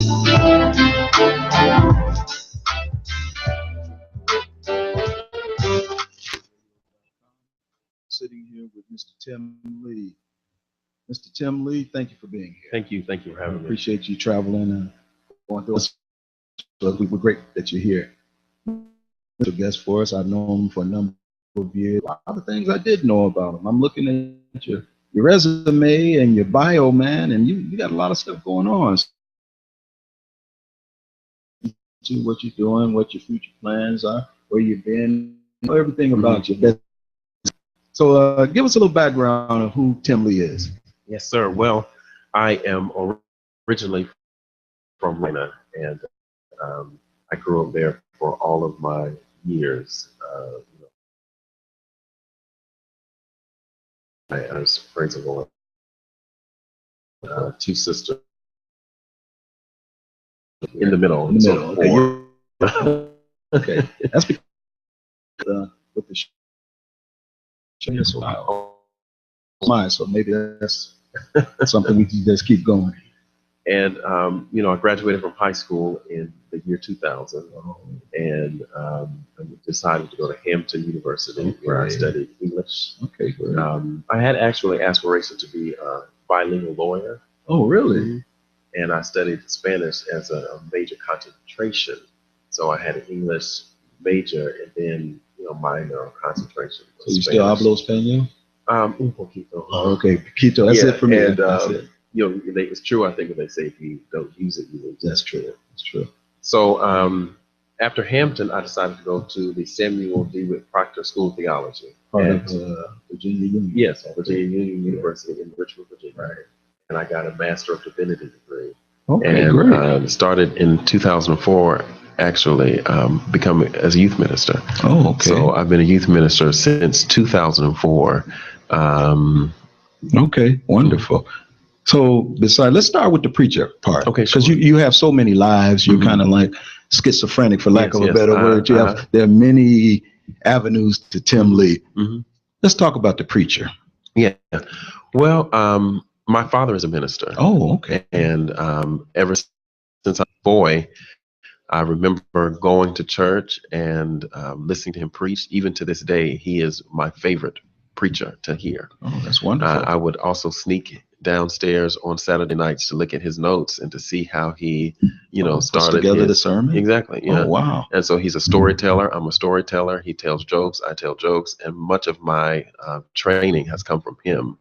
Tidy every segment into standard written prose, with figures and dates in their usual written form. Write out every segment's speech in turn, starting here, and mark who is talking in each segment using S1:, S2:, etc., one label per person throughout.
S1: Sitting here with Mr. Tim Lee. Mr. Tim Lee, thank you for being here.
S2: Thank you for having me.
S1: Appreciate you traveling and going through us. So we're great that you're here. Mr. Guest for us. I've known him for a number of years. A lot of things I did know about him. I'm looking at your resume and your bio, man, and you got a lot of stuff going on. What you're doing, what your future plans are, where you've been, everything about you. So give us a little background of who Tim Lee is.
S2: Yes, sir. Well, I am originally from Atlanta, and I grew up there for all of my years. I was raised alone. Two sisters in the middle.
S1: Okay. Okay. That's because with the so maybe that's something we can just keep going.
S2: And I graduated from high school in the year 2000, and I decided to go to Hampton University, where I studied English.
S1: Okay, good.
S2: I had actually aspirations to be a bilingual lawyer.
S1: Oh, really?
S2: And I studied Spanish as a major concentration. So I had an English major and then minor concentration.
S1: So you still hablo español?
S2: Un poquito.
S1: Oh, okay, poquito. That's it for me.
S2: And
S1: that's it.
S2: It's true. I think when they say if you don't use it, you lose it.
S1: That's true. That's true.
S2: So after Hampton, I decided to go to the Samuel DeWitt Proctor School of Theology.
S1: Part of Virginia Union.
S2: Yes, Virginia Union University in Richmond, Virginia. Right. And I got a Master of Divinity degree.
S1: Okay,
S2: and
S1: great.
S2: Started in 2004. Actually, becoming as a youth minister.
S1: Oh, okay.
S2: So I've been a youth minister since 2004.
S1: Okay, wonderful. So let's start with the preacher part.
S2: Okay,
S1: because
S2: sure.
S1: you have so many lives. You're kind of like schizophrenic, for lack of a better word. There are many avenues to Tim Lee. Let's talk about the preacher.
S2: Yeah. Well, my father is a minister.
S1: Oh, okay.
S2: And ever since I was a boy, I remember going to church and listening to him preach. Even to this day, he is my favorite preacher to hear.
S1: Oh, that's wonderful.
S2: I would also sneak downstairs on Saturday nights to look at his notes and to see how he, started
S1: together the sermon.
S2: Exactly. Yeah.
S1: Oh, wow.
S2: And so he's a storyteller. I'm a storyteller. He tells jokes. I tell jokes. And much of my training has come from him,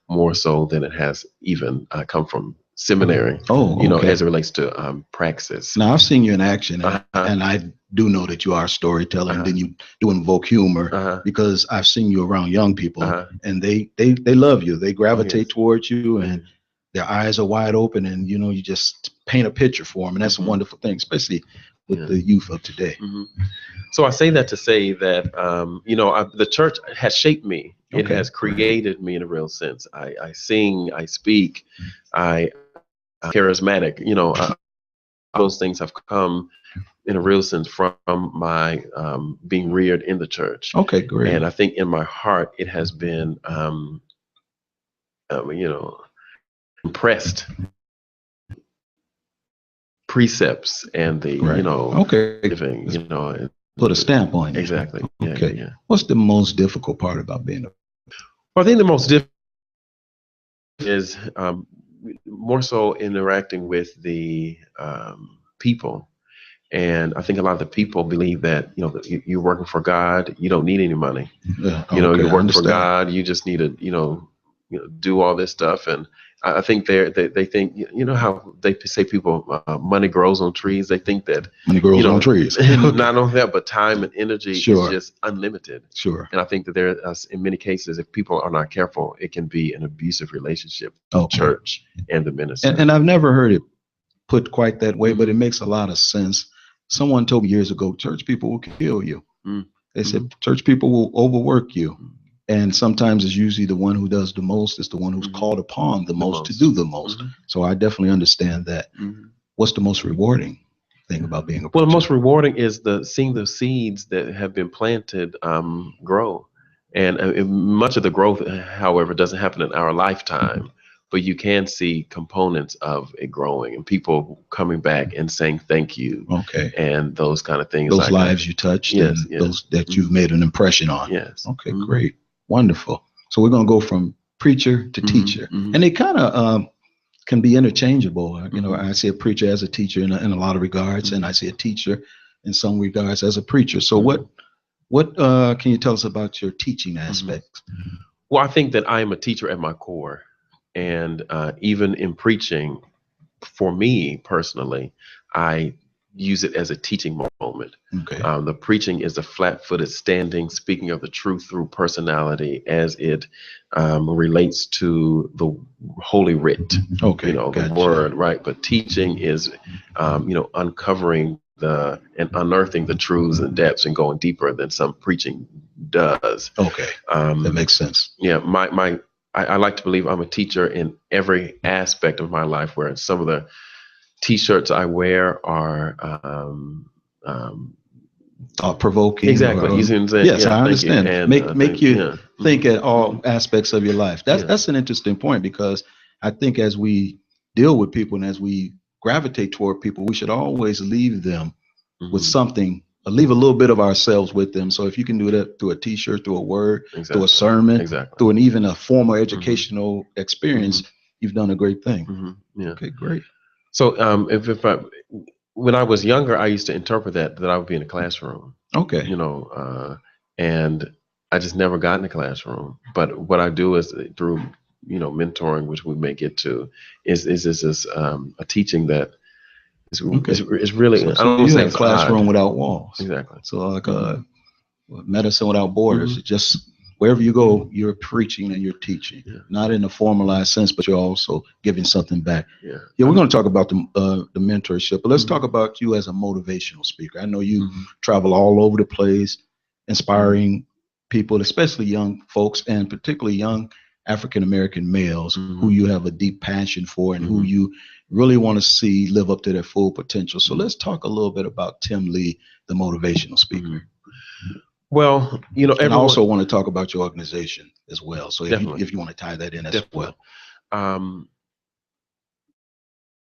S2: more so than it has even come from seminary.
S1: Oh, okay.
S2: As it relates to praxis.
S1: Now I've seen you in action, and I do know that you are a storyteller, and then you do invoke humor because I've seen you around young people, and they love you. They gravitate towards you, and their eyes are wide open, and you just paint a picture for them, and that's a wonderful thing, especially with the youth of today.
S2: So I say that to say that the church has shaped me. It has created me in a real sense. I sing, I speak, I'm charismatic. Those things have come in a real sense from my being reared in the church.
S1: Okay, great.
S2: And I think in my heart it has been, impressed precepts and the living,
S1: put a stamp on you.
S2: Exactly.
S1: Okay.
S2: Yeah.
S1: What's the most difficult part about being a?
S2: Well, I think the most difficult is more so interacting with the people. And I think a lot of the people believe that, you're working for God, you don't need any money.
S1: Yeah,
S2: you're working for God, you just need to, do all this stuff. And I think they think, how they say people, money grows on trees. They think that
S1: money grows on trees.
S2: Not only that, but time and energy is just unlimited.
S1: Sure.
S2: And I think that there, in many cases, if people are not careful, it can be an abusive relationship, church and the minister.
S1: And I've never heard it put quite that way, but it makes a lot of sense. Someone told me years ago, church people will kill you. They said church people will overwork you. And sometimes it's usually the one who does the most is the one who's called upon the most to do the most. So I definitely understand that. What's the most rewarding thing about being a preacher?
S2: Well, the most rewarding is seeing the seeds that have been planted grow. And much of the growth, however, doesn't happen in our lifetime. but you can see components of it growing and people coming back and saying thank you.
S1: Okay.
S2: And those kind of things.
S1: Those
S2: like
S1: lives you touched,
S2: yes,
S1: and
S2: yes.
S1: those that you've made an impression on.
S2: Yes.
S1: Okay, great. Wonderful. So we're going to go from preacher to teacher. And they kind of can be interchangeable. You know, I see a preacher as a teacher in a lot of regards, and I see a teacher in some regards as a preacher. So what can you tell us about your teaching aspects?
S2: Well, I think that I am a teacher at my core. And even in preaching, for me personally, I use it as a teaching moment.
S1: Okay.
S2: The preaching is a flat-footed standing, speaking of the truth through personality as it relates to the Holy Writ.
S1: Okay.
S2: You know, the word, right? But teaching is, you know, uncovering and unearthing the truths and depths and going deeper than some preaching does.
S1: Okay. That makes sense.
S2: Yeah. I like to believe I'm a teacher in every aspect of my life, where some of the T-shirts I wear are
S1: thought-provoking.
S2: Exactly.
S1: Yes, I understand. And make you think at all aspects of your life. That's an interesting point, because I think as we deal with people and as we gravitate toward people, we should always leave them with something, leave a little bit of ourselves with them. So if you can do that through a T-shirt, through a word, through a sermon, through even a formal educational experience, you've done a great thing.
S2: Yeah.
S1: Okay, great.
S2: So when I was younger, I used to interpret that I would be in a classroom. Okay. You know, and I just never got in the classroom. But what I do is through, you know, mentoring, which we may get to, is a teaching that is really,
S1: so
S2: I don't want to say
S1: a classroom without walls.
S2: Exactly.
S1: So like medicine without borders. Just wherever you go, you're preaching and you're teaching, not in a formalized sense, but you're also giving something back. Yeah, we're going to talk about the mentorship, but let's talk about you as a motivational speaker. I know you travel all over the place, inspiring people, especially young folks, and particularly young African-American males who you have a deep passion for and who you really want to see live up to their full potential. So let's talk a little bit about Tim Lee, the motivational speaker.
S2: Well, you know,
S1: and I also want to talk about your organization as well. So if you want to tie that in as well.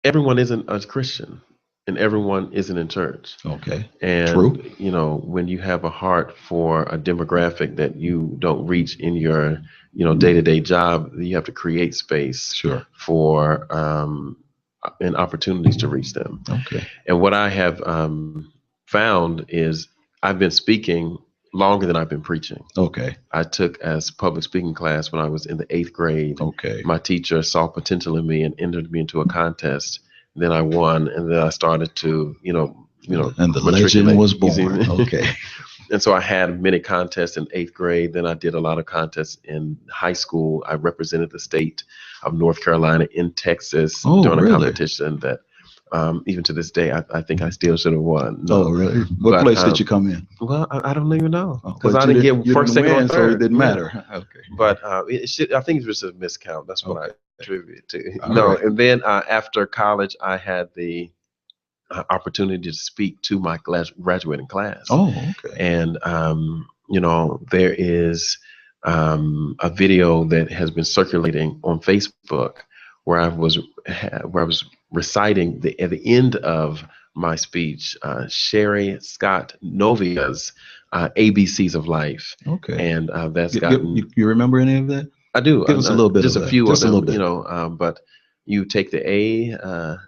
S2: Everyone isn't a Christian and everyone isn't in church.
S1: Okay.
S2: And,
S1: true.
S2: You know, when you have a heart for a demographic that you don't reach in your, you know, day-to-day job, you have to create space for and opportunities to reach them.
S1: Okay.
S2: And what I have found is I've been speaking longer than I've been preaching.
S1: Okay.
S2: I took as public speaking class when I was in the 8th grade.
S1: Okay.
S2: My teacher saw potential in me and entered me into a contest. Then I won, and then I started to, you know,
S1: and the legend was born. Okay.
S2: And so I had many contests in 8th grade. Then I did a lot of contests in high school. I represented the state of North Carolina in Texas during a competition that even to this day, I think I still should have won.
S1: No. Oh, really? What place did you come in?
S2: Well, I don't even know, because I didn't get first, second, or third.
S1: So it didn't matter. Okay.
S2: But I think it was a miscount. That's what I attribute to. Right. And then after college, I had the opportunity to speak to my graduating class.
S1: Oh, okay.
S2: And you know, there is a video that has been circulating on Facebook where I was reciting at the end of my speech, Sherry Scott Novia's ABCs of Life. Okay. And that's gotten.
S1: You remember any of that?
S2: I do.
S1: Give us a little bit.
S2: Just
S1: of
S2: a
S1: that.
S2: few
S1: Just
S2: of them.
S1: A little bit.
S2: You know, but you take the A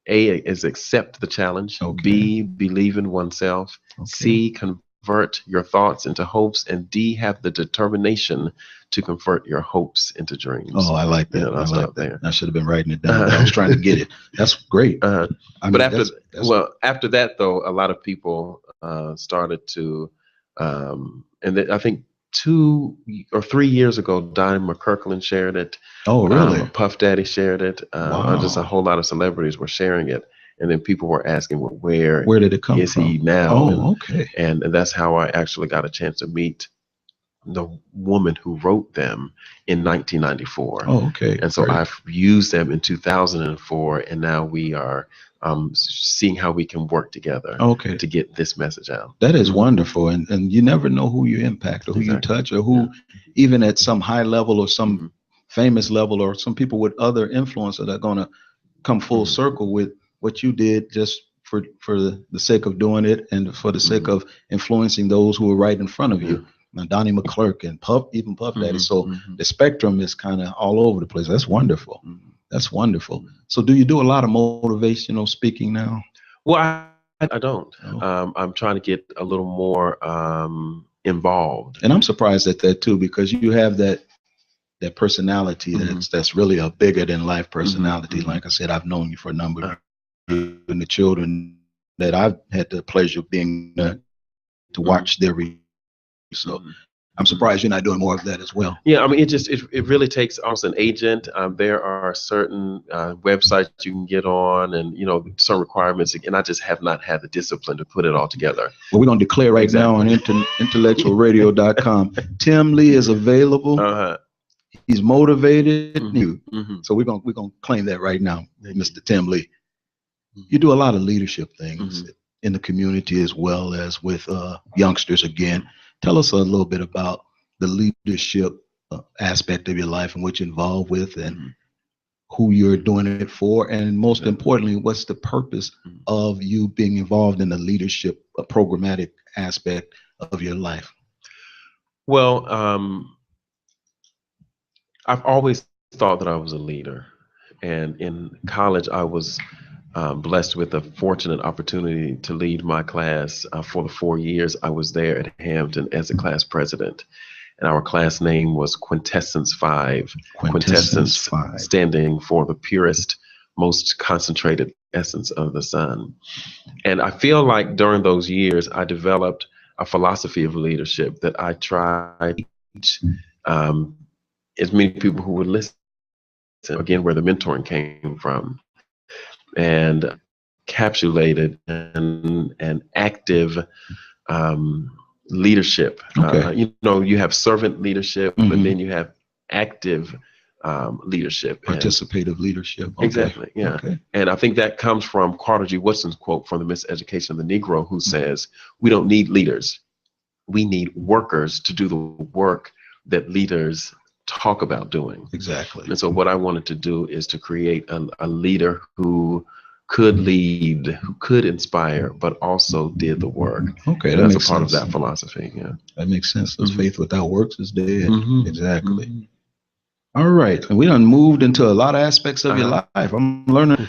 S2: is accept the challenge.
S1: Okay.
S2: B, believe in oneself. Okay. C, convert your thoughts into hopes. And D, have the determination to convert your hopes into dreams.
S1: Oh, I like that. Yeah, I like that. There. I should have been writing it down. But I was trying to get it. That's great.
S2: But after that, though, a lot of people started to, I think 2 or 3 years ago, Don McKirkland shared it.
S1: Oh, really?
S2: Puff Daddy shared it.
S1: Wow.
S2: Just a whole lot of celebrities were sharing it. And then people were asking, well, where
S1: did it come from?
S2: Is he now?
S1: Oh, okay.
S2: And that's how I actually got a chance to meet the woman who wrote them in 1994.
S1: Oh, okay.
S2: And so I've used them in 2004, and now we are seeing how we can work together to get this message out.
S1: That is wonderful. And you never know who you impact or who you touch or who, even at some high level or some famous level, or some people with other influence that are going to come full circle with what you did just for the sake of doing it and for the sake of influencing those who are right in front of you. Now, Donnie McClurk and Puff Daddy. So the spectrum is kind of all over the place. That's wonderful. That's wonderful. So do you do a lot of motivational speaking now?
S2: Well, I don't. I'm trying to get a little more involved.
S1: And I'm surprised at that too, because you have that personality that's really a bigger than life personality. Like I said, I've known you for a number of years, and the children that I've had the pleasure of being to watch their so I'm surprised you're not doing more of that as well.
S2: Yeah, I mean, it really takes almost an agent. There are certain websites you can get on, and some requirements, and I just have not had the discipline to put it all together.
S1: Well, we're going to declare right now on IntellectualRadio.com. Tim Lee is available. He's motivated. So we're gonna claim that right now, Mr. Tim Lee. You do a lot of leadership things in the community as well as with youngsters. Again, tell us a little bit about the leadership aspect of your life and what you're involved with, and who you're doing it for, and most importantly, what's the purpose of you being involved in the leadership programmatic aspect of your life?
S2: Well, I've always thought that I was a leader, and in college I was blessed with a fortunate opportunity to lead my class for the 4 years I was there at Hampton as a class president. And our class name was Quintessence 5. Quintessence 5 standing for the purest, most concentrated essence of the sun. And I feel like during those years I developed a philosophy of leadership that I tried to teach as many people who would listen. Again, where the mentoring came from. And encapsulated an active leadership. You have servant leadership, but then you have active leadership.
S1: Participative leadership.
S2: Exactly, yeah. And I think that comes from Carter G. Woodson's quote from The Miseducation of the Negro, who says, "We don't need leaders. We need workers to do the work that leaders talk about doing."
S1: Exactly.
S2: And so what I wanted to do is to create a leader who could lead, who could inspire, but also did the work.
S1: Okay,
S2: that's a part of that philosophy. Yeah,
S1: that makes sense. Because faith without works is dead. Exactly. All right, and we done moved into a lot of aspects of your life. I'm learning.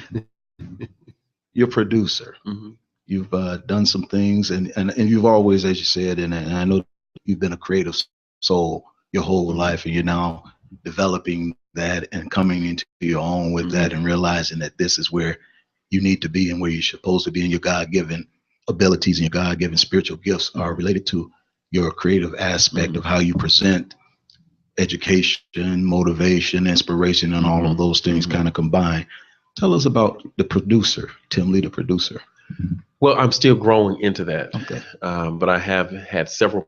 S1: You're a producer. You've done some things, and you've always, as you said, and I know you've been a creative soul your whole life, and you're now developing that and coming into your own with that, and realizing that this is where you need to be and where you're supposed to be, and your God-given abilities and your God-given spiritual gifts are related to your creative aspect of how you present education, motivation, inspiration, and all of those things kind of combined. Tell us about the producer, Tim Lee, the producer.
S2: Well, I'm still growing into that.
S1: Okay.
S2: But I have had several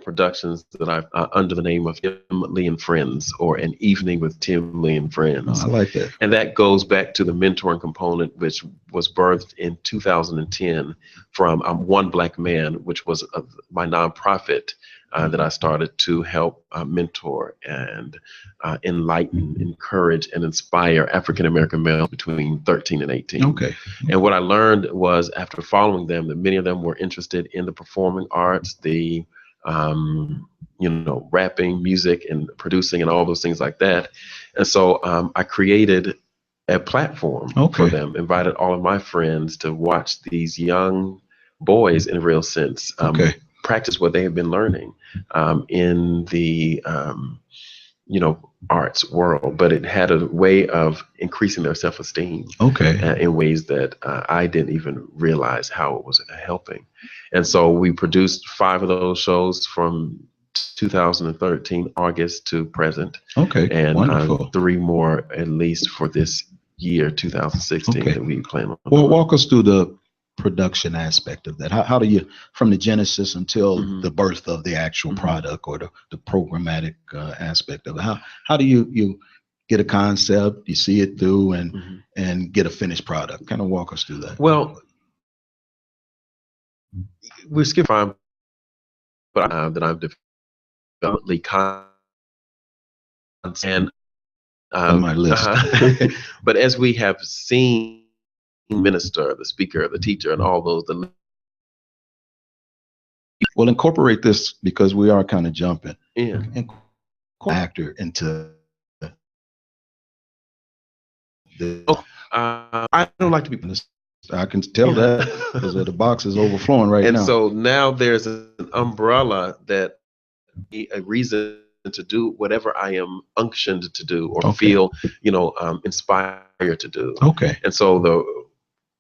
S2: productions that I've under the name of Tim Lee and Friends, or An Evening with Tim Lee and Friends.
S1: I like that.
S2: And that goes back to the mentoring component, which was birthed in 2010 from One Black Man, which was my nonprofit that I started to help mentor and enlighten, encourage, and inspire African-American males between 13 and 18.
S1: Okay.
S2: And what I learned was, after following them, that many of them were interested in the performing arts, the rapping, music, and producing, and all those things like that. And so I created a platform for them, invited all of my friends to watch these young boys, in a real sense, practice what they have been learning in the arts world, but it had a way of increasing their self-esteem in ways that I didn't even realize how it was helping. And so we produced 5 of those shows from 2013 August to present. And 3 more at least for this year, 2016, that we plan on.
S1: Well, walk us through the production aspect of that. How do you, from the genesis until the birth of the actual product, or the programmatic aspect of it, how do you get a concept, you see it through, and get a finished product? Kind of walk us through that.
S2: Well, we're skipping time, but that I've developed and
S1: on my list.
S2: But as we have seen minister, the speaker, the teacher, and all those,
S1: we'll incorporate this because we are kind of jumping.
S2: Yeah.
S1: Actor into the.
S2: I don't like to be.
S1: I can tell that because the box is overflowing right now.
S2: And so now there's an umbrella that a reason to do whatever I am unctioned to do or feel, inspired to do.
S1: Okay.
S2: And so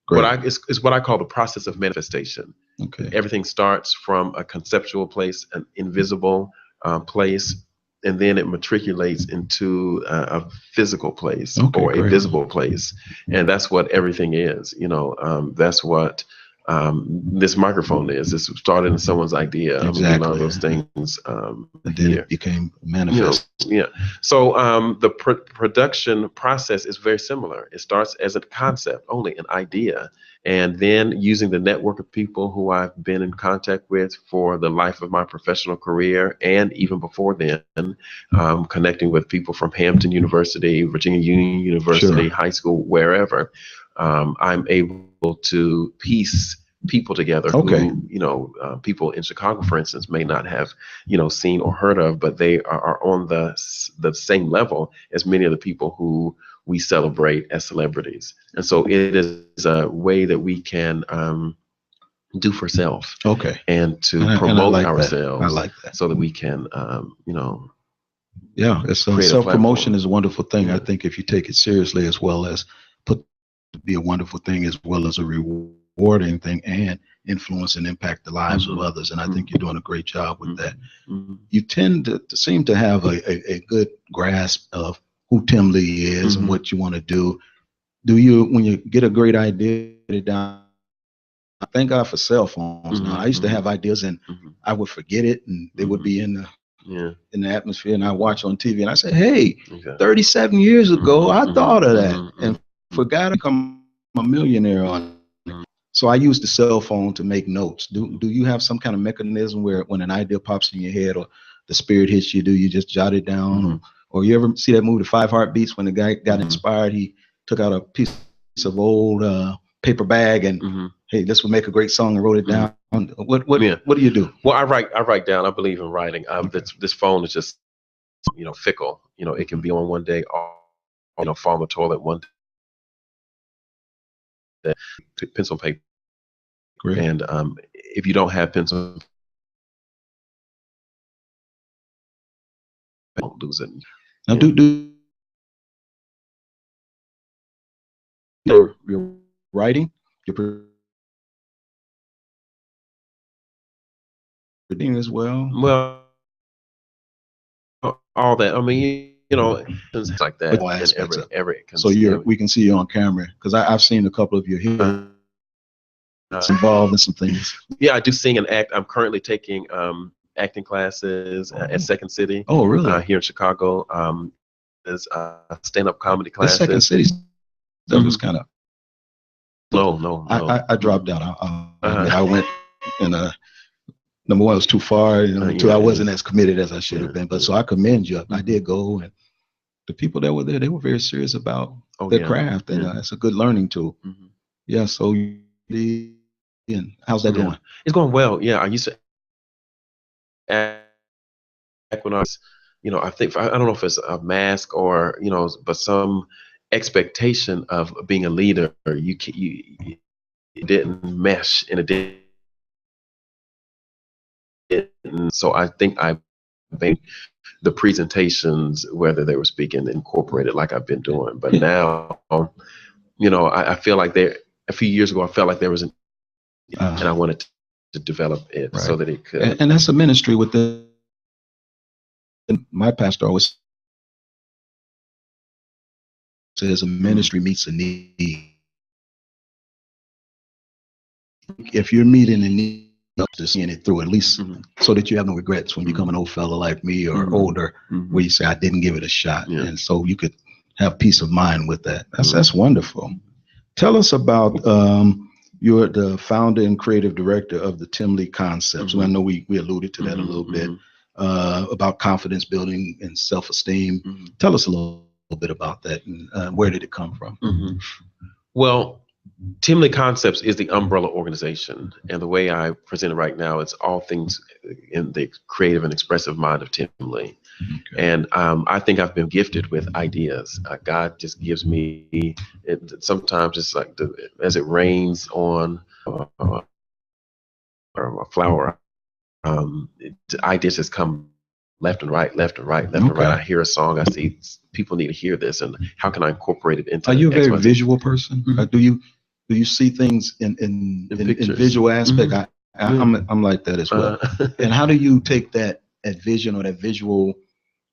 S2: what I call the process of manifestation.
S1: Okay.
S2: Everything starts from a conceptual place, an invisible place, and then it matriculates into a physical place or a visible place. And that's what everything is. That's what this microphone is. This started in someone's idea.
S1: Exactly.
S2: All those things.
S1: And then it became manifest.
S2: So the production process is very similar. It starts as a concept, only an idea. And then using the network of people who I've been in contact with for the life of my professional career, and even before then, connecting with people from Hampton University, Virginia Union University, high school, wherever, I'm able to piece people together who, people in Chicago, for instance, may not have, seen or heard of, but they are on the same level as many of the people who we celebrate as celebrities. And so it is a way that we can do for self. And to promote ourselves.
S1: I like that.
S2: So that we can,
S1: it's self-promotion is a wonderful thing. I think if you take it seriously, as well as be a wonderful thing, as well as a rewarding thing, and influence and impact the lives of others. And I think you're doing a great job with that. You tend to seem to have a good grasp of who Tim Lee is and what you want to do. Do you, when you get a great idea, get it down? Thank God for cell phones. Now, I used to have ideas and I would forget it, and they would be in the atmosphere, and I watch on TV and I say, hey, 37 years ago, I thought of that and forgot to become a millionaire on it. So I use the cell phone to make notes. Do you have some kind of mechanism where when an idea pops in your head or the spirit hits you, do you just jot it down? Or you ever see that movie, The 5 Heartbeats, when the guy got inspired, he took out a piece of old paper bag and hey, this would make a great song, and wrote it down. What do you do?
S2: Well, I write down. I believe in writing. This phone is just fickle. It can be on one day, or fall in the toilet one day. Pencil, paper.
S1: Great.
S2: And if you don't have pencil, don't lose it.
S1: Now, do your writing, your reading as well?
S2: Well, all that. I mean, things like that. Every
S1: so we can see you on camera, because I've seen a couple of your here involved in some things.
S2: Yeah, I do sing and act. I'm currently taking acting classes at Second City.
S1: Oh, really?
S2: Here in Chicago. There's stand-up comedy classes.
S1: Second City stuff was kind of.
S2: No.
S1: I dropped out. I went in number one, it was too far. Number two, I wasn't as committed as I should have been. But so I commend you. I did go, and the people that were there, they were very serious about their craft, and it's a good learning tool. Yeah. So and how's that going?
S2: It's going well. Yeah, I used to act when I was, I think I don't know if it's a mask or but some expectation of being a leader. You didn't mesh, and it didn't. So I think I made the presentations, whether they were speaking, incorporated like I've been doing. But now, I feel like a few years ago, I felt like there was and I wanted to develop it so that it could.
S1: And that's a ministry with my pastor always says a ministry meets a need. If you're meeting a need, to seeing it through, at least so that you have no regrets when you become an old fella like me or older, where you say, I didn't give it a shot. And so you could have peace of mind with that. That's wonderful. Tell us about, you're the founder and creative director of the Tim Lee Concepts. I know we alluded to that a little bit. about confidence building and self-esteem. Tell us a little bit about that, and where did it come from?
S2: Well, Tim Lee Concepts is the umbrella organization, and the way I present it right now, it's all things in the creative and expressive mind of Tim Lee. Okay. And I think I've been gifted with ideas. God just gives me it. Sometimes it's like as it rains on a flower. Ideas just come left and right, left and right, left and right. I hear a song, I see people need to hear this, and how can I incorporate it into?
S1: Are you a very visual person? Do you see things in visual aspect? I'm like that as well. And how do you take that vision or that visual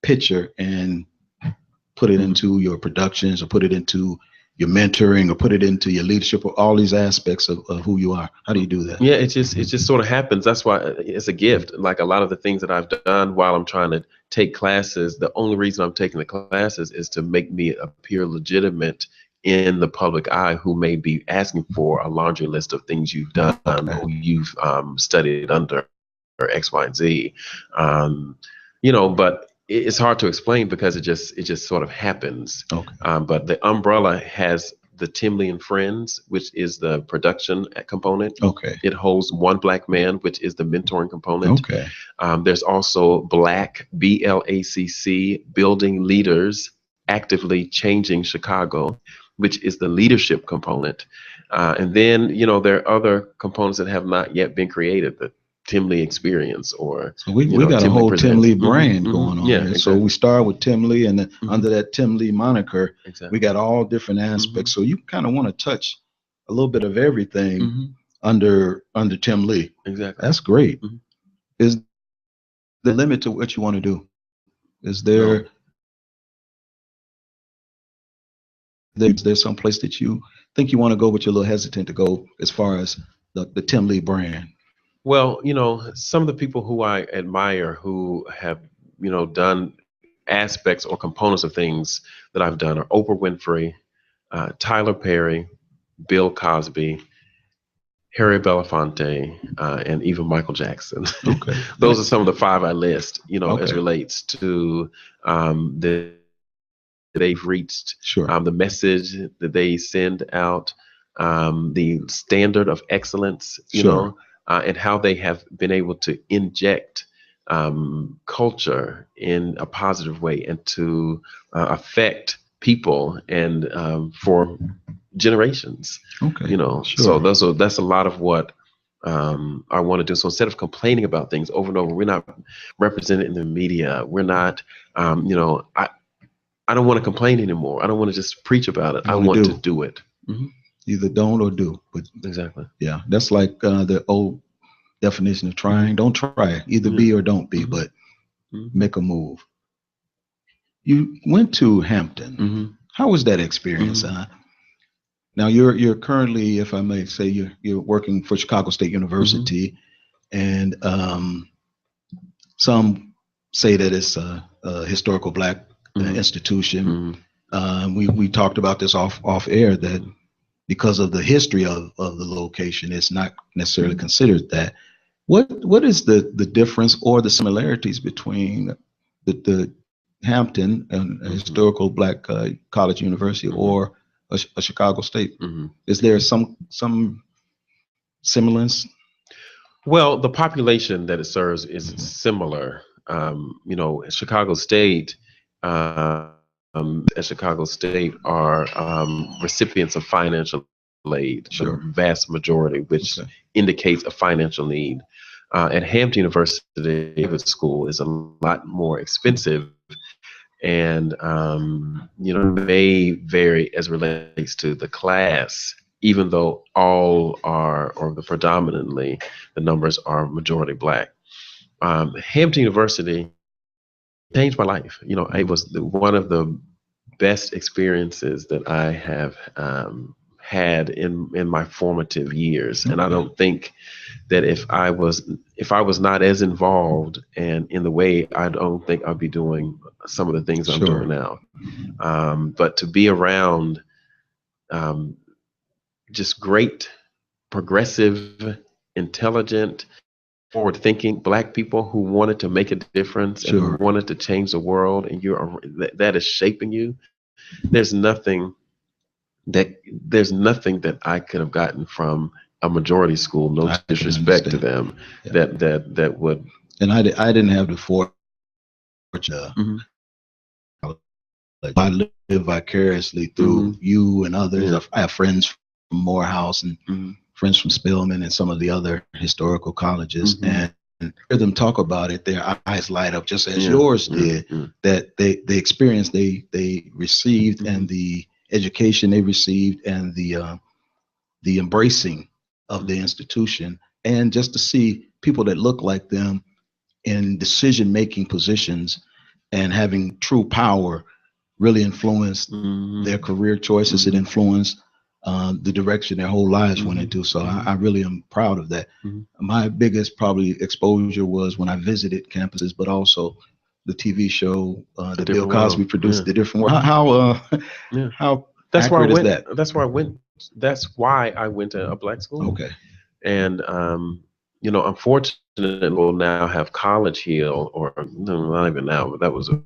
S1: picture and put it into your productions, or put it into your mentoring, or put it into your leadership, or all these aspects of who you are? How do you do that?
S2: Yeah, it just sort of happens. That's why it's a gift. Like a lot of the things that I've done while I'm trying to take classes, the only reason I'm taking the classes is to make me appear legitimate in the public eye, who may be asking for a laundry list of things you've done, or you've studied under, or X, Y, and Z. But it's hard to explain because it just sort of happens. But the umbrella has the Tim Lee and Friends, which is the production component. It holds One Black Man, which is the mentoring component. There's also Black, BLACC, Building Leaders, Actively Changing Chicago, which is the leadership component. And then, there are other components that have not yet been created, the Tim Lee Experience, or
S1: so we got a whole Tim Lee brand going on here. Exactly. So we start with Tim Lee, and then under that Tim Lee moniker, we got all different aspects. So you kind of want to touch a little bit of everything under Tim Lee.
S2: Exactly.
S1: That's great. Is the limit to what you want to do? Is there there's some place that you think you want to go, but you're a little hesitant to go as far as the Tim Lee brand?
S2: Well, some of the people who I admire, who have, done aspects or components of things that I've done, are Oprah Winfrey, Tyler Perry, Bill Cosby, Harry Belafonte, and even Michael Jackson. Those are some of the 5 I list, as relates to they've reached, the message that they send out, the standard of excellence, and how they have been able to inject culture in a positive way, and to affect people and for generations. So that's a lot of what I want to do. So instead of complaining about things over and over, we're not represented in the media. We're not, I don't want to complain anymore. I don't want to just preach about it. I want to do it.
S1: Either don't or do. But
S2: exactly.
S1: Yeah, that's like the old definition of trying. Don't try. Either be or don't be, but make a move. You went to Hampton. How was that experience? Now you're currently, if I may say, you're working for Chicago State University, and some say that it's a historical Black institution. We talked about this off air, that because of the history of the location, it's not necessarily considered that. What is the difference or the similarities between the Hampton and a historical Black college university or a Chicago State? Is there some semblance?
S2: Well, the population that it serves is similar. Chicago State, at Chicago State are recipients of financial aid, the vast majority, which indicates a financial need. At Hampton University, the school is a lot more expensive, and may vary as relates to the class, even though all are, or predominantly, the numbers are majority Black. Hampton University changed my life. It was one of the best experiences that I have had in my formative years. And I don't think that if I was not as involved and in the way, I don't think I'd be doing some of the things I'm doing now. But to be around just great, progressive, intelligent, forward thinking black people who wanted to make a difference and who wanted to change the world, and that is shaping you. There's nothing that I could have gotten from a majority school, no disrespect to them, that would.
S1: And I didn't have the fortune. I live vicariously through you and others. I have friends from Morehouse and friends from Spelman and some of the other historical colleges, and hear them talk about it, their eyes light up just as yours did. That the experience they received and the education they received and the embracing of the institution, and just to see people that look like them in decision-making positions and having true power really influenced their career choices. It influenced the direction their whole lives went into. So I really am proud of that. My biggest probably exposure was when I visited campuses, but also the TV show that Bill Cosby produced, The Different World. How
S2: that's why I went.
S1: that?
S2: That's why I went. That's why I went to a black school.
S1: Okay.
S2: And unfortunately, we'll now have College Hill, or no, not even now, but that was a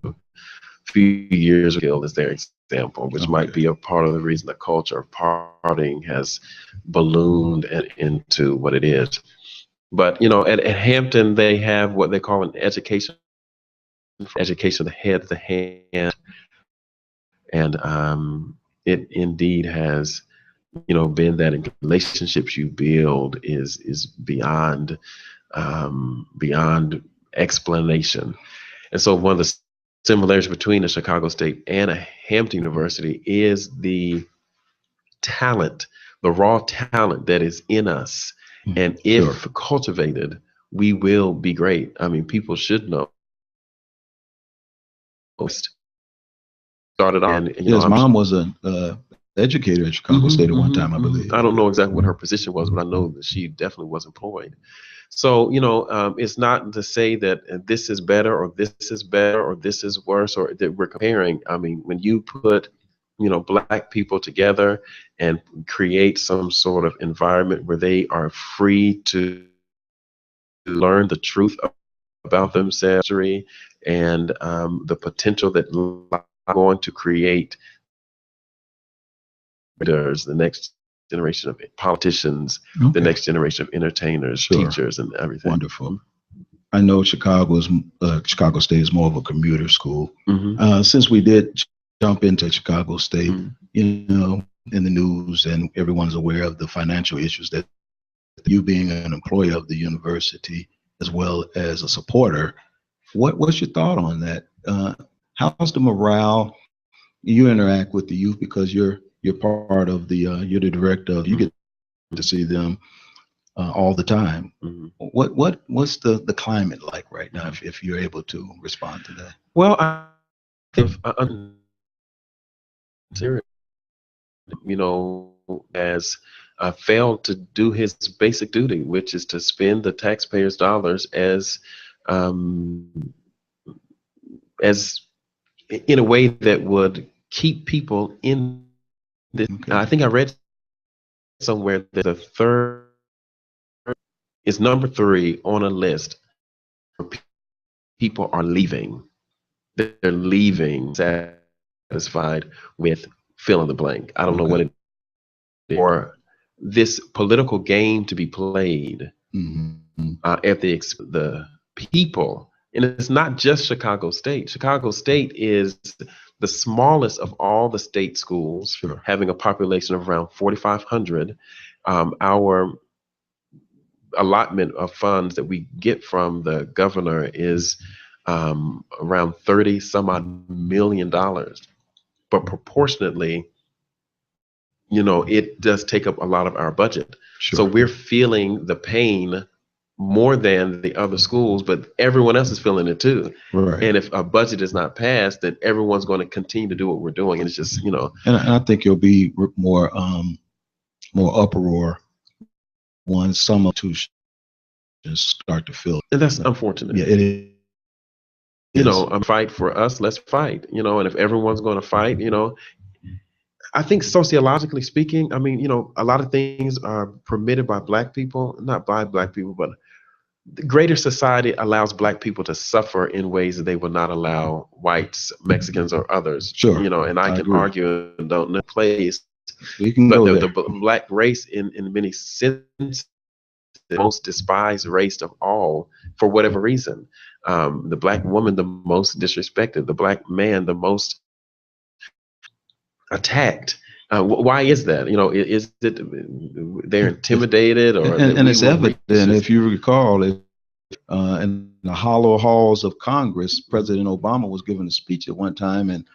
S2: few years ago as their example, which might be a part of the reason the culture of partying has ballooned into what it is. But at Hampton, they have what they call an education of the head to the hand, and it indeed has been that in relationships you build is beyond explanation. And so one of the similarities between a Chicago State and a Hampton University is the talent, the raw talent that is in us. And if cultivated, we will be great. I mean, people should know. Started on.
S1: His mom was an educator at Chicago State at one time, I believe.
S2: I don't know exactly what her position was, but I know that she definitely was employed. So, it's not to say that this is better or this is better or this is worse or that we're comparing. I mean, when you put, black people together and create some sort of environment where they are free to learn the truth about themselves and the potential that are going to create the next generation of politicians, the next generation of entertainers, teachers, and everything.
S1: Wonderful. I know Chicago State is more of a commuter school. Since we did jump into Chicago State, in the news, and everyone's aware of the financial issues that you being an employee of the university as well as a supporter, what's your thought on that? How's the morale? You interact with the youth because you're part of the you're the director. You get to see them all the time. What's the climate like right now? If you're able to respond to that.
S2: Well, I think has failed to do his basic duty, which is to spend the taxpayers' dollars as in a way that would keep people in this. I think I read somewhere that the third is number 3 on a list where people are leaving. They're leaving satisfied with fill in the blank. I don't know what it is. Or this political game to be played at the people. And it's not just Chicago State. Chicago State is the smallest of all the state schools, having a population of around 4,500. Our allotment of funds that we get from the governor is around $30 some odd million. But proportionately, it does take up a lot of our budget. So we're feeling the pain more than the other schools, but everyone else is feeling it too. And if a budget is not passed, then everyone's going to continue to do what we're doing. And it's just, And
S1: I think you'll be more uproar once some institutions start to feel.
S2: And that's unfortunate.
S1: Yeah, it is.
S2: Fight for us. Let's fight. And if everyone's going to fight, I think sociologically speaking, a lot of things are permitted by Black people, not by Black people, but the greater society allows Black people to suffer in ways that they will not allow whites, Mexicans, or others.
S1: Sure.
S2: And I can
S1: agree.
S2: argue and don't know place,
S1: We can
S2: but
S1: go
S2: the
S1: there.
S2: Black race in many senses, the most despised race of all, for whatever reason. The Black woman, the most disrespected. The Black man, the most attacked. Why is that? Is it they're intimidated, or
S1: and it's evident, if you recall, in the hollow halls of Congress, President Obama was giving a speech at one time and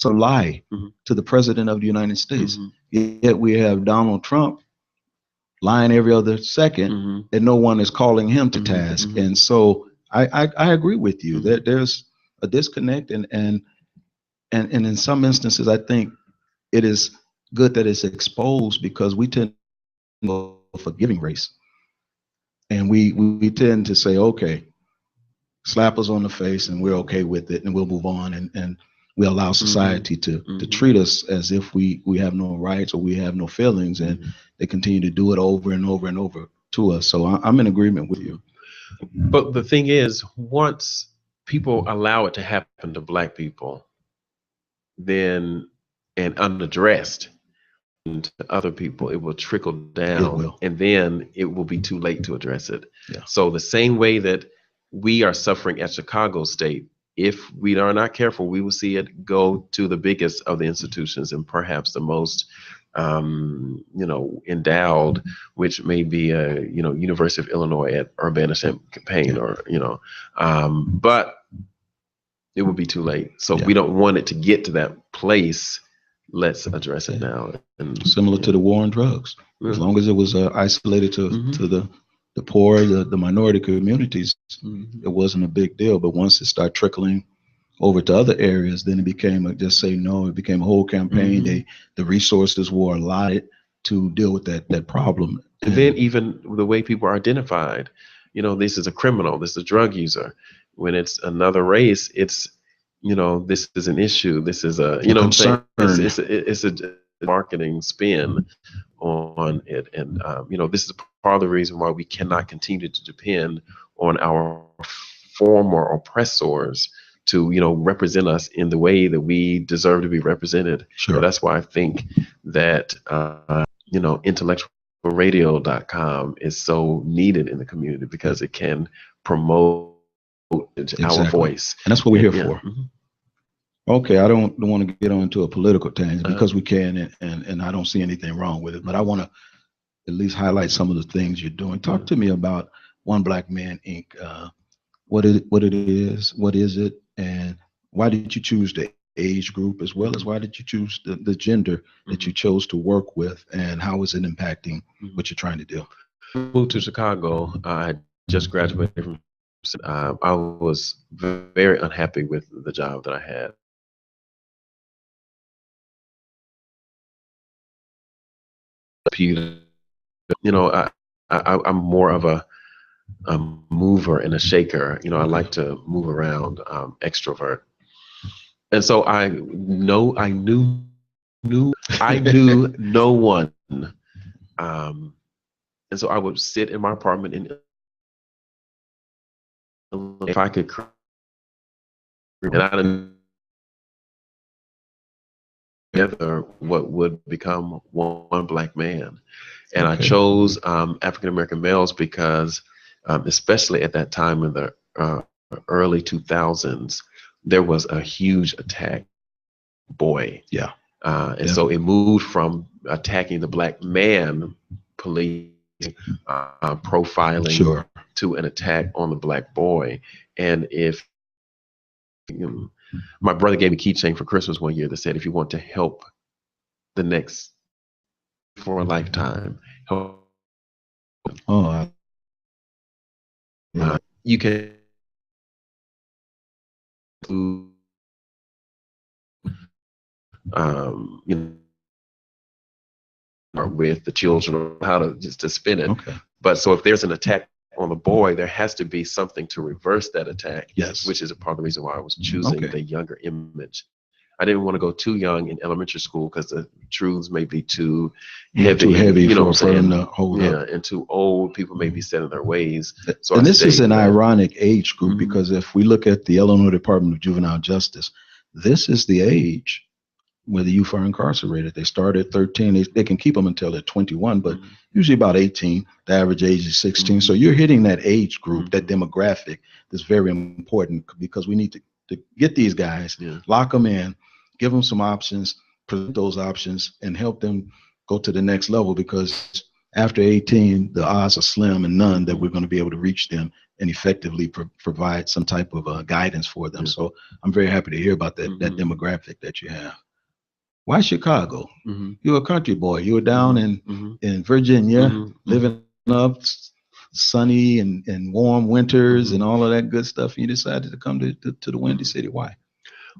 S1: a lie to the President of the United States. Yet we have Donald Trump lying every other second, and no one is calling him to task. And so I agree with you that there's a disconnect, and in some instances, I think it is good that it's exposed, because we tend to a forgiving race, and we tend to say, okay, slap us on the face and we're okay with it and we'll move on, and we allow society to treat us as if we have no rights or we have no feelings, and they continue to do it over and over and over to us. So I'm in agreement with you.
S2: But the thing is, once people allow it to happen to Black people, then, and unaddressed, and to other people, it will trickle down, and then it will be too late to address it.
S1: Yeah.
S2: So the same way that we are suffering at Chicago State, if we are not careful, we will see it go to the biggest of the institutions, and perhaps the most endowed, which may be University of Illinois at Urbana-Champaign, or but it will be too late. So we don't want it to get to that place. Let's address it now. And
S1: similar to the war on drugs, as long as it was isolated to the poor, the minority communities, it wasn't a big deal. But once it started trickling over to other areas, then it became it became a whole campaign. The resources were allotted to deal with that problem.
S2: And then even the way people are identified, this is a criminal, this is a drug user. When it's another race, it's, this is an issue. This is a,
S1: concern.
S2: It's a marketing spin on it. And, this is part of the reason why we cannot continue to depend on our former oppressors to, represent us in the way that we deserve to be represented.
S1: Sure.
S2: So that's why I think that, IntellectualRadio.com is so needed in the community, because it can promote our voice.
S1: And that's what we're here for. Okay, I don't want to get on to a political tangent, because we can, and I don't see anything wrong with it, but I want to at least highlight some of the things you're doing. Talk to me about One Black Man Inc. What it is, what is it, and why did you choose the age group, as well as why did you choose the gender that you chose to work with, and how is it impacting what you're trying to do?
S2: Moved to Chicago. I just graduated from. I was very unhappy with the job that I had. I'm more of a mover and a shaker. I like to move around, extrovert. And so I knew no one. And so I would sit in my apartment, if I could, and I didn't together what would become one black man. And I chose African American males because, especially at that time in the early 2000s, there was a huge attack. Boy.
S1: Yeah.
S2: And so it moved from attacking the black man, police, profiling, to an attack on the black boy. And if my brother gave me a keychain for Christmas one year that said, if you want to help the next for a lifetime, help, you can with the children, how to just to spin it. But so if there's an attack on the boy, there has to be something to reverse that attack.
S1: Yes.
S2: Which is a part of the reason why I was choosing the younger image. I didn't want to go too young in elementary school because the truths may be too
S1: too heavy
S2: you know
S1: for them to hold
S2: yeah,
S1: up.
S2: and too old. People may be set in their ways. So
S1: And
S2: I
S1: this is an
S2: stayed
S1: ironic age group because if we look at the Illinois Department of Juvenile Justice, this is the age where the youth are incarcerated. They start at 13. They can keep them until they're 21, but usually about 18. The average age is 16. So you're hitting that age group, that demographic that's very important because we need to get these guys, lock them in, give them some options, present those options, and help them go to the next level because after 18, the odds are slim and none that we're going to be able to reach them and effectively provide some type of guidance for them. So I'm very happy to hear about that demographic that you have. Why Chicago? You're a country boy. You were down in Virginia, living up sunny and warm winters and all of that good stuff. And you decided to come to the Windy City. Why?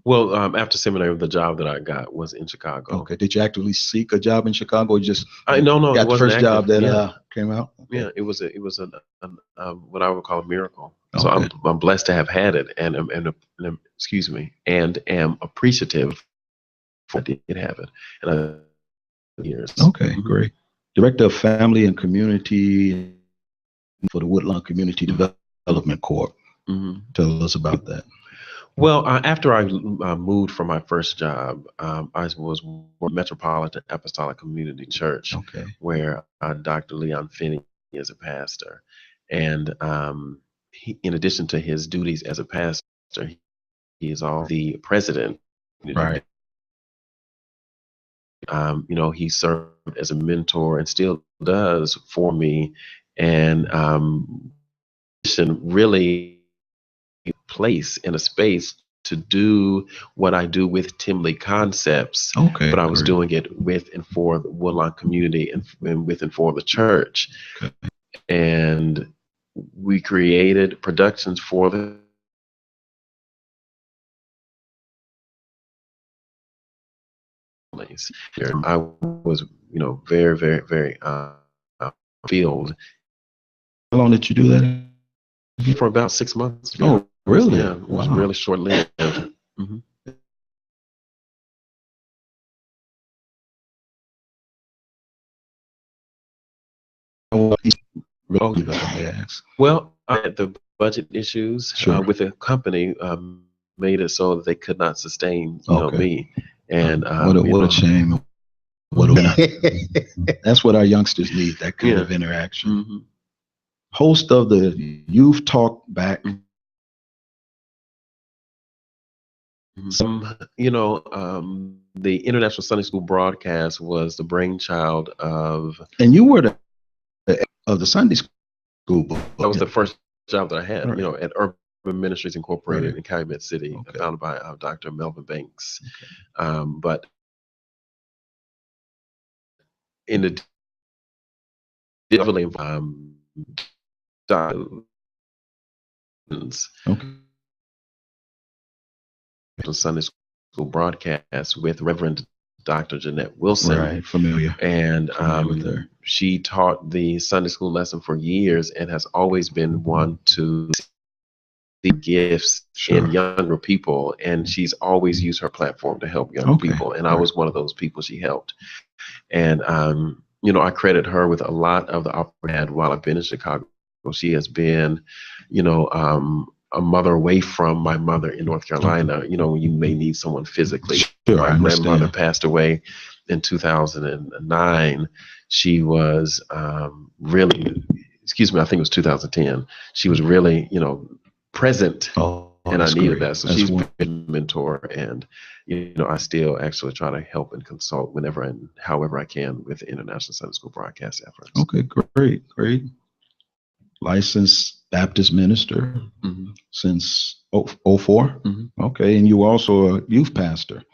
S2: Well, after seminary, the job that I got was in Chicago.
S1: Okay. Did you actively seek a job in Chicago? Or just
S2: no,
S1: got
S2: it
S1: the
S2: wasn't
S1: first job that came out? Okay.
S2: Yeah, it was what I would call a miracle. So I'm blessed to have had it, and excuse me, and am appreciative for I did have it. And years.
S1: Okay, great. Director of Family and Community for the Woodlawn Community Development Corps. Tell us about that.
S2: Well, after I moved from my first job, I was with Metropolitan Apostolic Community Church, where Dr. Leon Finney is a pastor. And he, in addition to his duties as a pastor, he is also the president.
S1: Right.
S2: You know, he served as a mentor and still does for me. And really place in a space to do what I do with Tim Lee Concepts, but I was doing it with and for the Woodlawn community and with and for the church. And we created productions for the families. I was, you know, very, very, very field.
S1: How long did you do that?
S2: For about 6 months.
S1: Oh, really?
S2: Yeah, it was really short-lived. Well, the budget issues with the company made it so that they could not sustain, you know, me. And
S1: what a shame. That's what our youngsters need, that kind of interaction. Host of the Youth Talk Back.
S2: You know, the International Sunday School Broadcast was the brainchild of.
S1: And you were the Sunday School book.
S2: That was the first job that I had, you know, at Urban Ministries Incorporated in Calumet City, founded by Dr. Melvin Banks. But in the Sunday School Broadcast with Reverend Dr. Jeanette Wilson.
S1: Right, familiar.
S2: And she taught the Sunday school lesson for years and has always been one to see gifts in younger people. And she's always used her platform to help young people. And I was one of those people she helped. And, you know, I credit her with a lot of the opportunity I had while I've been in Chicago. She has been, you know, a mother away from my mother in North Carolina, you know, when you may need someone physically. My grandmother passed away in 2009. She was really, excuse me, I think it was 2010. She was really, you know, present, and I needed that. So she's been a mentor, and, you know, I still actually try to help and consult whenever and however I can with the International Sunday School Broadcast efforts.
S1: Okay, great. Licensed Baptist minister since 04. Okay, and you were also a youth pastor.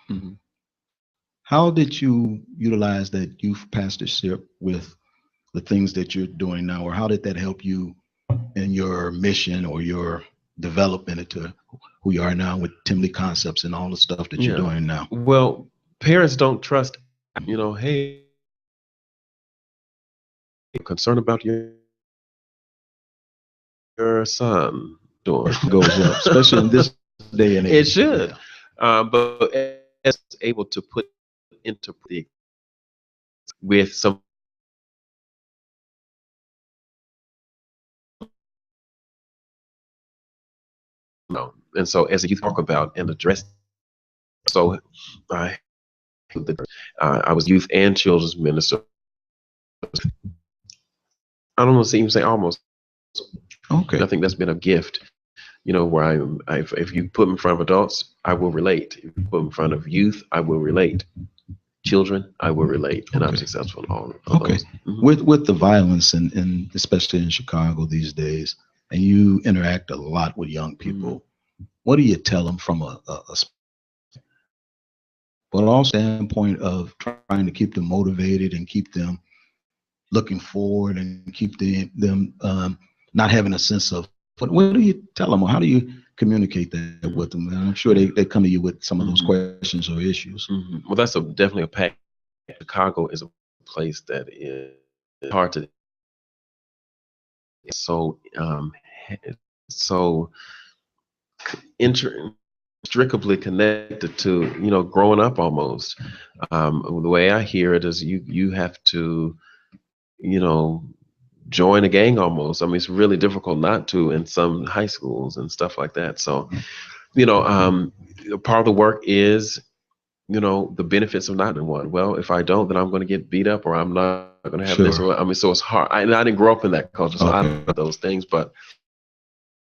S1: How did you utilize that youth pastorship with the things that you're doing now, or how did that help you in your mission or your development into who you are now with Tim Lee Concepts and all the stuff that you're doing now?
S2: Well, parents don't trust, you know, hey, I'm concerned about your son doing.
S1: Goes up, especially in this day and age.
S2: It should. But as able to put into the with some and so as you talk about and address, so I I was youth and children's minister. I don't want to even say almost.
S1: Okay.
S2: I think that's been a gift, where if you put me in front of adults, I will relate. If you put me in front of youth, I will relate. Children, I will relate, and I'm successful in all of those.
S1: Mm-hmm. With the violence and especially in Chicago these days, and you interact a lot with young people, what do you tell them from a but also standpoint of trying to keep them motivated and keep them looking forward and keep them not having a sense of, but what do you tell them, or how do you communicate that with them? And I'm sure they come to you with some of those questions or issues.
S2: Well, that's definitely a pack. Chicago is a place that is hard to, so inextricably connected to growing up almost. The way I hear it is you have to join a gang almost. I mean, it's really difficult not to in some high schools and stuff like that. So part of the work is the benefits of not in one. Well, if I don't, then I'm going to get beat up, or I'm not going to have this. I mean, so it's hard. I didn't grow up in that culture, so I don't know those things. But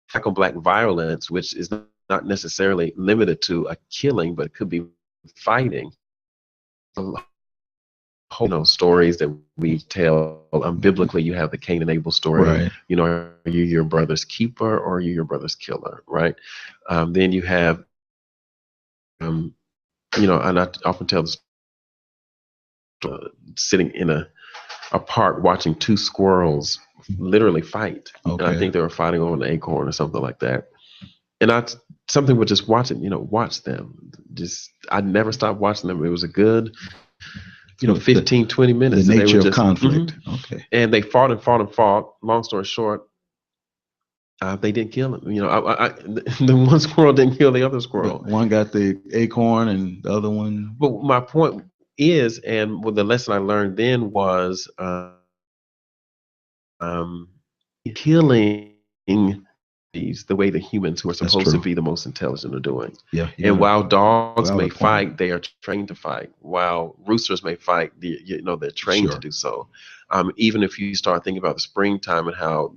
S2: tackle Black violence, which is not necessarily limited to a killing, but it could be fighting. Stories that we tell. Biblically, you have the Cain and Abel story.
S1: Right.
S2: Are you your brother's keeper, or are you your brother's killer? Right. Then you have, and I often tell this, sitting in a park watching two squirrels literally fight. And I think they were fighting over an acorn or something like that. And something would just watch them. I never stopped watching them. It was a good 15, 20 minutes.
S1: The nature of conflict. Okay.
S2: And they fought and fought and fought. Long story short, they didn't kill him. The one squirrel didn't kill the other squirrel.
S1: But one got the acorn and the other one.
S2: But my point is, and the lesson I learned then was killing the way the humans who are supposed to be the most intelligent are doing.
S1: Yeah.
S2: And while dogs may fight, they are trained to fight. While roosters may fight, they're trained to do so. Even if you start thinking about the springtime and how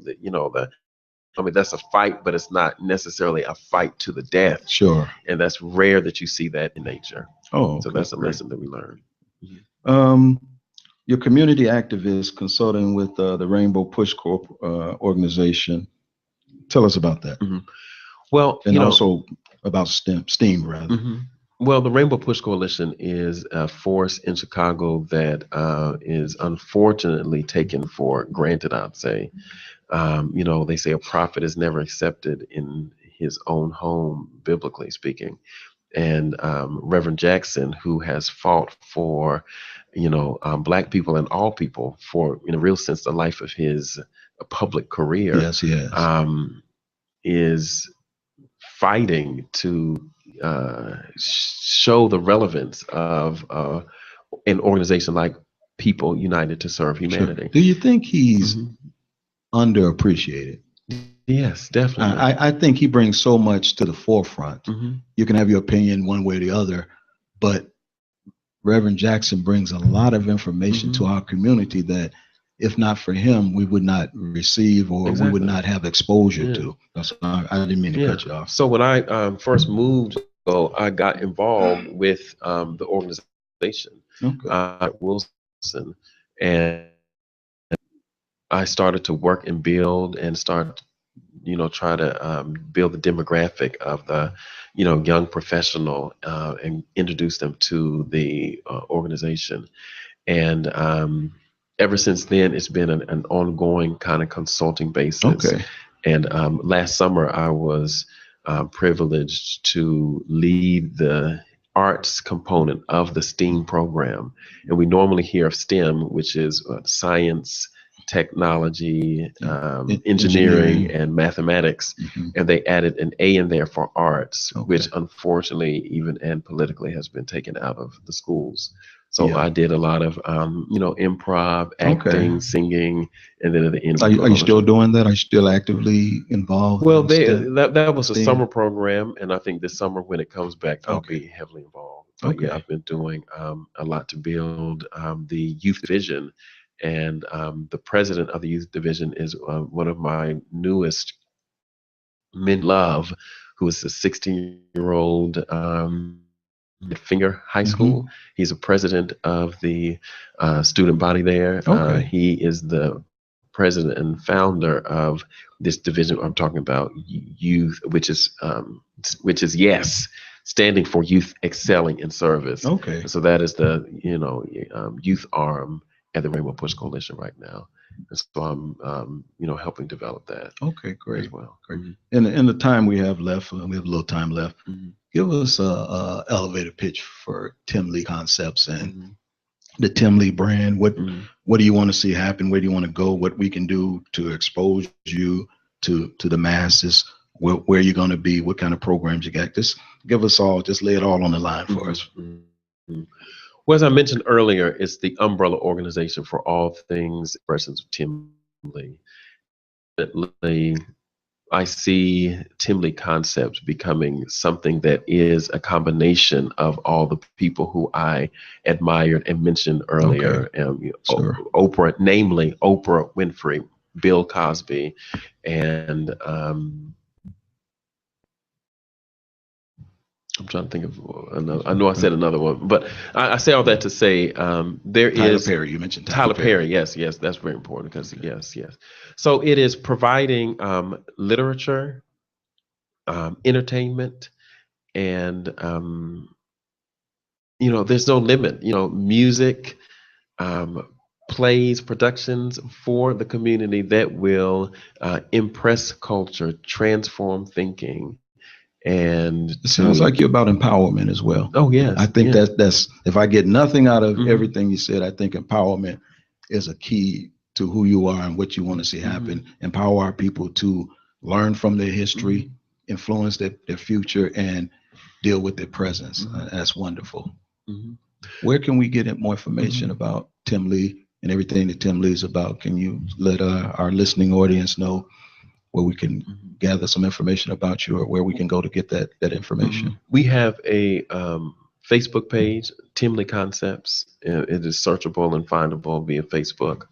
S2: that's a fight, but it's not necessarily a fight to the death.
S1: Sure.
S2: And that's rare that you see that in nature. So that's a lesson that we learned.
S1: Your community activist consulting with the Rainbow Push Corp organization. Tell us about that.
S2: Well,
S1: and also about STEAM rather.
S2: Well, the Rainbow Push Coalition is a force in Chicago that is unfortunately taken for granted, I'd say. They say a prophet is never accepted in his own home, biblically speaking. And Reverend Jackson, who has fought for, Black people and all people for, in a real sense, the life of his public career.
S1: Yes, he has.
S2: Is fighting to show the relevance of an organization like People United to Serve Humanity.
S1: Sure. Do you think he's underappreciated?
S2: Yes, definitely.
S1: I think he brings so much to the forefront. You can have your opinion one way or the other, but Reverend Jackson brings a lot of information to our community that, if not for him, we would not receive, or we would not have exposure to. I didn't mean to cut you off.
S2: So when I first moved, I got involved with the organization, Wilson, and I started to work and build and start, try to build the demographic of the, young professional and introduce them to the organization. And ever since then, it's been an ongoing kind of consulting basis. And last summer, I was privileged to lead the arts component of the STEAM program. And we normally hear of STEM, which is science, technology, engineering, and mathematics, and they added an A in there for arts, which unfortunately, and politically, has been taken out of the schools. So I did a lot of, improv, acting, singing, and then at the end.
S1: Are you still doing that? Are you still actively involved?
S2: Well, that was a summer program, and I think this summer when it comes back, I'll be heavily involved. But yeah, I've been doing a lot to build the youth division, and the president of the youth division is one of my newest men, Love, who is a 16-year-old. Finger High School. He's a president of the student body there. He is the president and founder of this division I'm talking about, youth, which is YES, standing for Youth Excelling in Service. So that is the youth arm at the Rainbow Push Coalition right now. And so I'm helping develop that. Okay, great. As well. Great.
S1: In the time we have left, we have a little time left. Give us a elevator pitch for Tim Lee Concepts and the Tim Lee brand. What do you want to see happen? Where do you want to go? What we can do to expose you to the masses? Where you're going to be? What kind of programs you got? Just give us all. Just lay it all on the line for us.
S2: Well, as I mentioned earlier, it's the umbrella organization for all things expressions of Tim Lee. I see Tim Lee Concepts becoming something that is a combination of all the people who I admired and mentioned earlier. Oprah, namely Oprah Winfrey, Bill Cosby, and I'm trying to think of another. I know I said another one, but I say all that to say there is
S1: Tyler Perry. You mentioned
S2: Tyler Perry. Yes, that's very important because yes. So it is providing literature, entertainment, and there's no limit. Music, plays, productions for the community that will impress culture, transform thinking. And
S1: it sounds like you're about empowerment as well.
S2: Oh yes,
S1: I think that's if I get nothing out of everything you said, I think empowerment is a key to who you are and what you want to see happen. Empower our people to learn from their history, influence their future, and deal with their presence. That's wonderful. Where can we get more information about Tim Lee and everything that Tim Lee is about? Can you let our listening audience know where we can gather some information about you, or where we can go to get that information?
S2: We have a Facebook page, Tim Lee Concepts. It is searchable and findable via Facebook.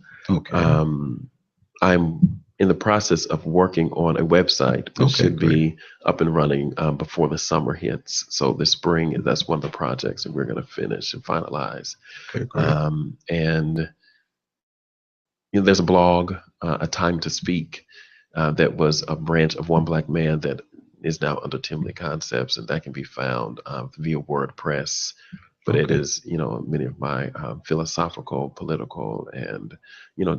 S2: I'm in the process of working on a website which should be up and running before the summer hits. So this spring, that's one of the projects that we're going to finish and finalize. And there's a blog, A Time to Speak, that was a branch of One Black Man that is now under Tim Lee Concepts, and that can be found via WordPress. But it is, many of my philosophical, political, and,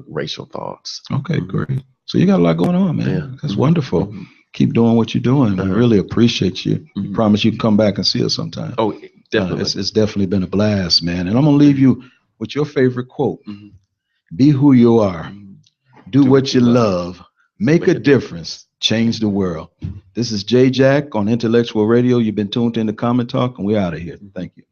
S2: racial thoughts.
S1: Okay, great. So you got a lot going on, man. Yeah. That's wonderful. Keep doing what you're doing. We really appreciate you. Promise you can come back and see us sometime.
S2: Oh, definitely.
S1: It's definitely been a blast, man. And I'm going to leave you with your favorite quote. Be who you are. Do what you love. Make a difference. Change the world. This is J Jack on Intellectual Radio. You've been tuned in to Common Talk, and we're out of here. Thank you.